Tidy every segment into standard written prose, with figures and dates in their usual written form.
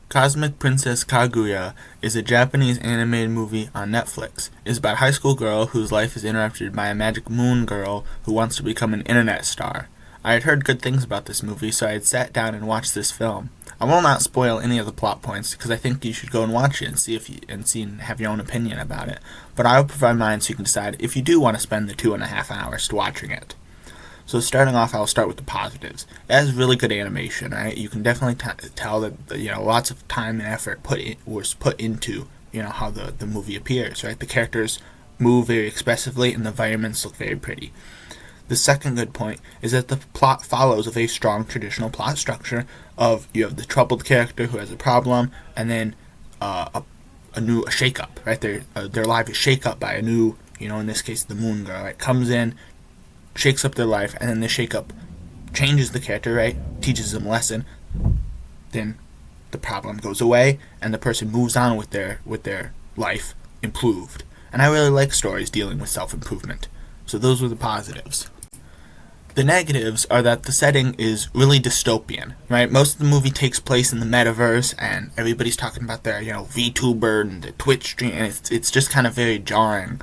Cosmic Princess Kaguya is a Japanese animated movie on Netflix. It is about a high school girl whose life is interrupted by a magic moon girl who wants to become an internet star. I had heard good things about this movie, so I had sat down and watched this film. I will not spoil any of the plot points because I think you should go and watch it and see and have your own opinion about it. But I will provide mine so you can decide if you do want to spend the 2.5 hours to watching it. So starting off, I'll start with the positives. It has really good animation, right? You can definitely tell that lots of time and effort was put into how the movie appears, right? The characters move very expressively and the environments look very pretty. The second good point is that the plot follows a very strong traditional plot structure of you have the troubled character who has a problem, and then a shake-up, right? Their life is shake-up by a new, in this case, the moon girl, right? Comes in, shakes up their life, and then the shake-up changes the character, right? Teaches them a lesson. Then the problem goes away, and the person moves on with their life improved. And I really like stories dealing with self-improvement. So those were the positives. The negatives are that the setting is really dystopian, right? Most of the movie takes place in the metaverse, and everybody's talking about their, VTuber and the Twitch stream, and it's just kind of very jarring.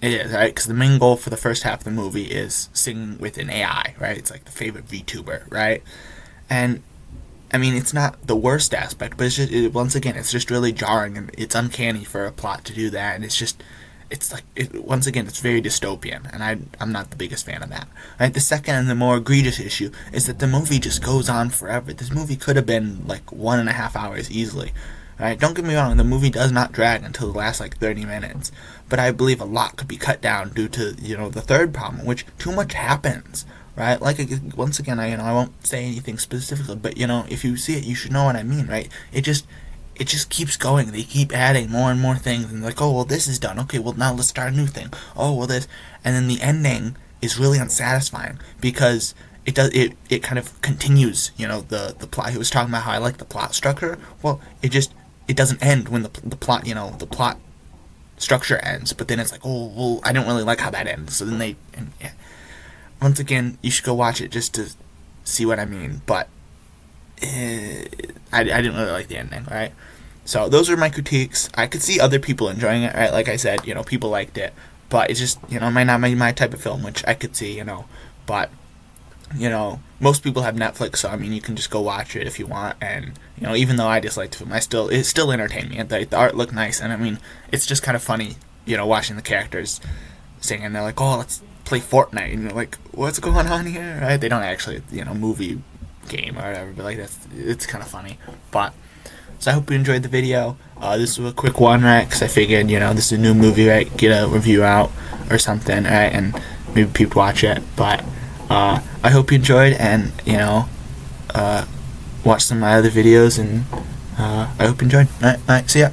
It is, right? Because the main goal for the first half of the movie is singing with an AI, right? It's like the favorite VTuber, right? And, I mean, it's not the worst aspect, but once again, it's just really jarring, and it's uncanny for a plot to do that, and once again, it's very dystopian, and I'm not the biggest fan of that. Right? The second and the more egregious issue is that the movie just goes on forever. This movie could have been like 1.5 hours easily. Right? Don't get me wrong, the movie does not drag until the last 30 minutes, but I believe a lot could be cut down due to the third problem, which too much happens. Right? Once again, I won't say anything specifically, but if you see it, you should know what I mean. Right? It just keeps going. They keep adding more and more things, and like, oh well, this is done. Okay, well now let's start a new thing. Oh well, this, and then the ending is really unsatisfying because it kind of continues. The plot. He was talking about how I like the plot structure. Well, it doesn't end when the plot the plot structure ends. But then it's like, oh well, I don't really like how that ends. So then once again, you should go watch it just to see what I mean. But I didn't really like the ending, right? So those are my critiques. I could see other people enjoying it, right? Like I said, people liked it, but it's just, might not be my type of film, which I could see, but, most people have Netflix, so, I mean, you can just go watch it if you want, and, even though I disliked the film, it still entertained me, and the art looked nice, and, I mean, it's just kind of funny, watching the characters sing, and they're like, oh, let's play Fortnite, and you're like, what's going on here, right? They don't actually, movie game or whatever, but it's kind of funny. But so I hope you enjoyed the video. This was a quick one, right? Because I figured this is a new movie, right? Get a review out or something, right? And maybe people watch it. But I hope you enjoyed, and watch some of my other videos, and I hope you enjoyed. All right, see ya.